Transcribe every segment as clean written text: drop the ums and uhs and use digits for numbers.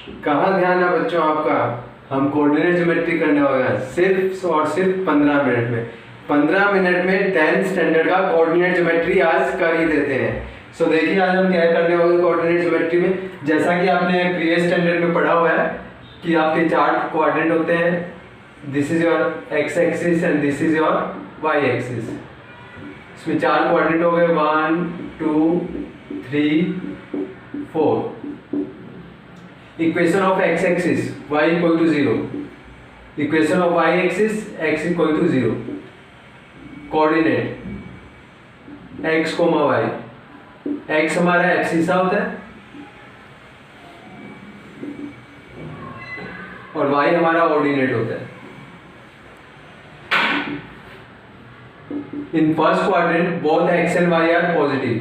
कहाँ ध्यान है बच्चों आपका? हम कोऑर्डिनेट ज्योमेट्री करने वाले हैं सिर्फ और सिर्फ 15 मिनट में। 15 मिनट में 10th स्टैंडर्ड का कोऑर्डिनेट ज्योमेट्री आज कर ही देते हैं। सो देखिए आज हम क्या करने वाले कोऑर्डिनेट ज्योमेट्री में। जैसा कि आपने प्रीवियस स्टैंडर्ड में पढ़ा हुआ है कि आपके 4 क्वाड्रेंट होते हैं। This is your X axis and this is your Y axis. इसमें 4 क्वाड्रेंट हो गए, 1 2 3 4। Equation of X axis y equal to 0, equation of y axis x equal to 0, coordinate x, y। x हमारा abscissa होता है और y हमारा ordinate होता है। In first quadrant both x and y are positive,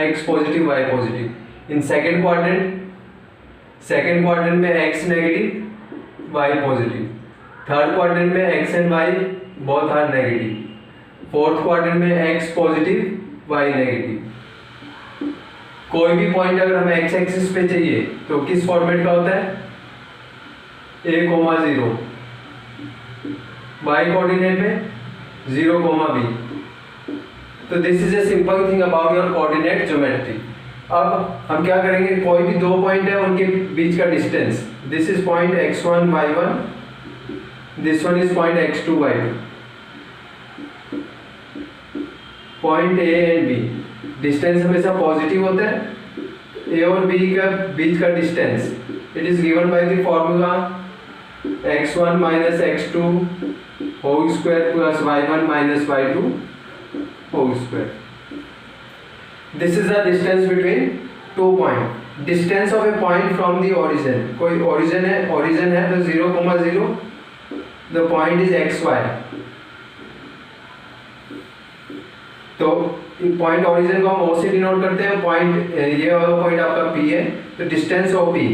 x positive y positive. In second quadrant में x negative y positive. Third quadrant में x and y both are negative. Fourth quadrant में x positive y negative. कोई भी point अगर हमें x axis पे चाहिए तो किस फॉर्मेट का होता है? a, 0। y कोऑर्डिनेट में 0, b। तो this is a simple thing about your coordinate geometry. अब हम क्या करेंगे, कोई भी 2 पॉइंट है उनके बीच का distance, this is point x1 y1, this one is point x2 y2। Point a and b, distance हमेशा पॉजिटिव होता है। a और b का बीच का distance it is given by the formula x1 minus x2 whole square plus y1 minus y2 whole square. This is the distance between 2 points. Distance of a point from the origin. कोई origin है तो 0, 0, the point is xy. तो point origin को हम O से denote करते हैं। Point ये वाला पॉइंट आपका P है, तो distance of P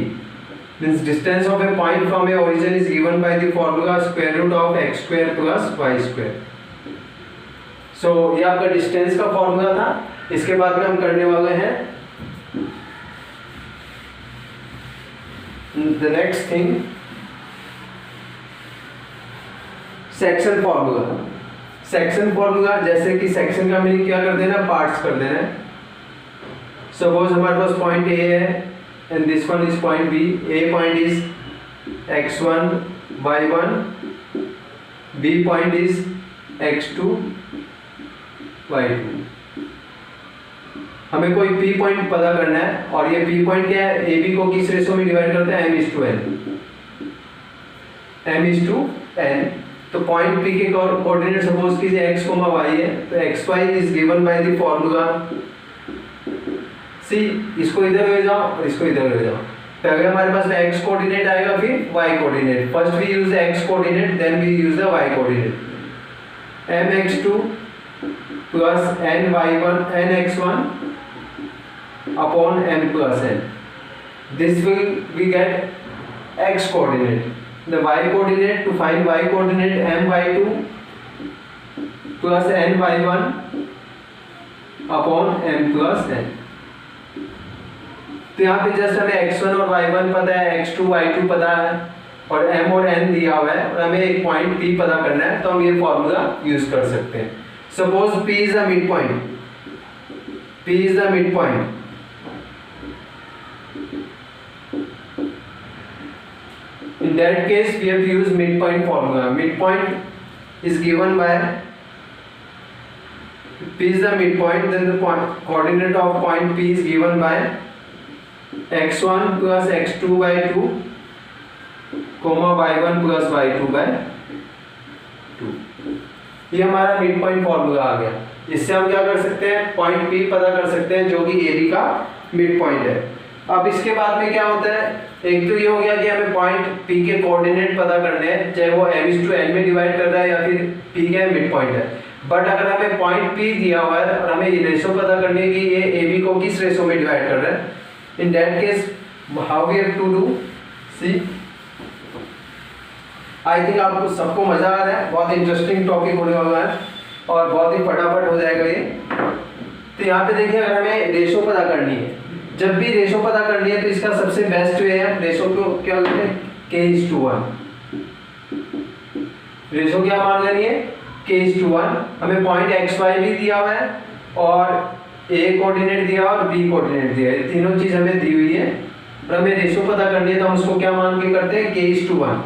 means distance of a point from a origin is given by the formula square root of x square plus y square. So ये आपका डिस्टेंस का फॉर्मूला था। इसके बाद में हम करने वाले हैं the next thing, section formula. Section formula जैसे कि सेक्शन का मीनिंग क्या कर देना, पार्ट्स कर देना है। सपोज हमारे पास पॉइंट ए है and this one is point B. A point is x1 y1, B point is x2 y2। हमें कोई P पॉइंट पता करना है और ये P पॉइंट क्या है, AB को किस रेशो में डिवाइड करते हैं, m/n। तो पॉइंट P के कोऑर्डिनेट सपोज कीजिए x, y है, तो xy is given by the formula see. इसको इधर ले जाओ और इसको इधर ले जाओ। पहले हमारे पास x कोऑर्डिनेट आएगा फिर y coordinate. First we use the x coordinate then we use the y coordinate. mx2 plus nx1 upon n plus n. This will we get x coordinate. The y coordinate, to find y coordinate my2 plus ny1 upon n plus n. तो यहाँ पे just हमें x1 और y1 पता है, x2 y2 पता है और m और n दिया हुआ है और हमें एक पॉइंट P पता करना है, तो हम ये फॉर्मूला यूज कर सकते हैं। Suppose P is the midpoint. P is the midpoint. In that case, we have to use midpoint formula. Midpoint is given by P is the midpoint. Then the coordinate of point P is given by x1 plus x2 by 2, comma y1 plus y2 by 2. ये हमारा mid point formula आ गया। इससे हम क्या कर सकते हैं, point P पता कर सकते हैं जो कि AB का मिड पॉइंट है। अब इसके बाद में क्या होता है, एक तो ये हो गया कि हमें पॉइंट P के कोऑर्डिनेट पता करने हैं, चाहे वो m/n में डिवाइड कर रहा है या फिर P का मिड पॉइंट है। बट अगर हमें पॉइंट P दिया हुआ है और हमें ये रेशो पता करनी है कि ये AB को किस रेशो में डिवाइड कर रहा है, in that case how we have to do, see I think आपको सबको मजा आ रहा है। बहुत इंटरेस्टिंग टॉपिक होने वाला है और बहुत ही फटाफट हो जाएगा ये। तो यहाँ पे देखिए, अगर हमें रेशो पता करनी है जब भी रेशो पता करनी है तो इसका सबसे बेस्ट वे है, रेशो को क्या करते हैं k:1। रेशो क्या मान लेनी है k:1। हमें पॉइंट xy भी दिया हुआ है और a कोऑर्डिनेट दिया और b कोऑर्डिनेट दिया है, तीनों चीज हमें दी हुई है और हमें रेशो पता करनी है तो हम उसको क्या मान के करते हैं k:1।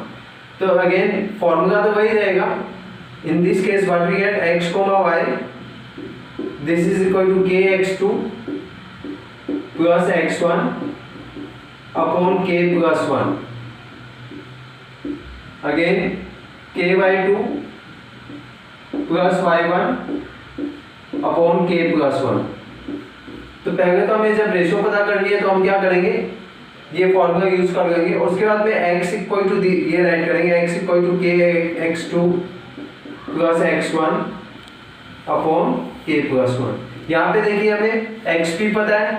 तो अगेन फॉर्मूला तो वही रहेगा, in this case what we get x, y, this is equal to kx2 plus x1 upon k+1, again k/2 plus y1 upon k+1। तो पहले तो हमें जब रेशो पता करनी है तो हम क्या करेंगे, ये फॉर्मूला यूज कर लेंगे। उसके बाद में x इक्वल टू ये राइट करेंगे, x equal to kx2 plus x1 upon k+1। यहाँ पे देखिए हमें x भी पता है,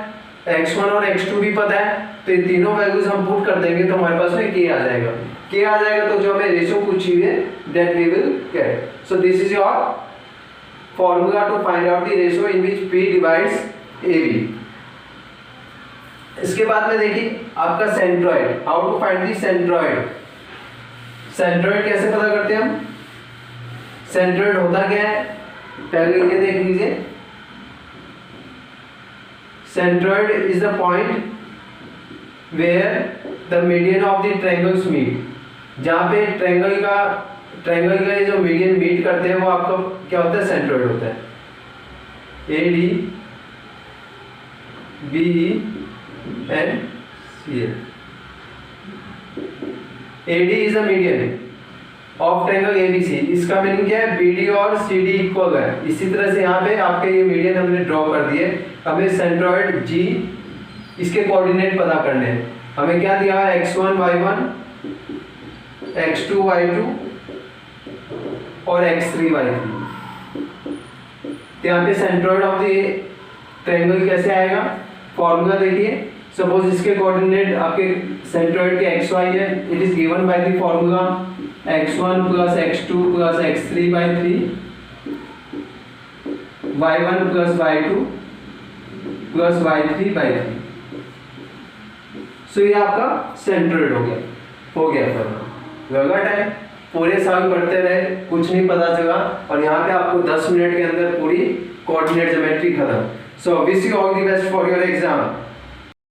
x1 और x2 भी पता है, तो ये तीनों वैल्यूज हम पुट कर देंगे तो हमारे पास में k आ जाएगा। k आ जाएगा तो जो हमें रेशो पूछी हुई है that we will get. So this is your formula to find out the ratio in which p divides ab। इसके बाद में देखिए आपका centroid, how to find the centroid. Centroid कैसे पता करते हैं हम, सेंट्रॉइड होता क्या है पहले ये देख लीजिए। Centroid is the point where the median of the triangles meet। जहाँ पे ट्रायंगल का जो मीडियन मीट करते हैं वो आपका क्या होता है, सेंट्रॉइड होता है। AD BE and CL। AD is the median of triangle ABC। इसका मीनिंग क्या है, BD और CD इक्वल है। इसी तरह से यहाँ पे आपके ये मीडियन हमने ड्रॉ कर दिए। हमें सेंट्रॉइड G, इसके कोऑर्डिनेट पता करने हैं। हमें क्या दिया है x1 y1 x2 y2 और x3 y3। तो यहाँ पे सेंट्रॉइड ऑफ द ट्रायंगल कैसे आएगा, फॉर्मूला देखिए। सपोज इसके कोऑर्डिनेट आपके सेंट्रॉइड के xy है, it is given by the formula x1 plus x2 plus x3/3 y1 plus y2 plus y3/3। सो ये आपका सेंट्रॉइड हो गया फिर लगा टाइम, पूरे साल पढ़ते रहे, कुछ नहीं पता चला और यहाँ पे आपको 10 मिनट के अंदर पूरी कोऑर्डिनेट ज्योमेट्री खत्म। So wish you all the best for your exam.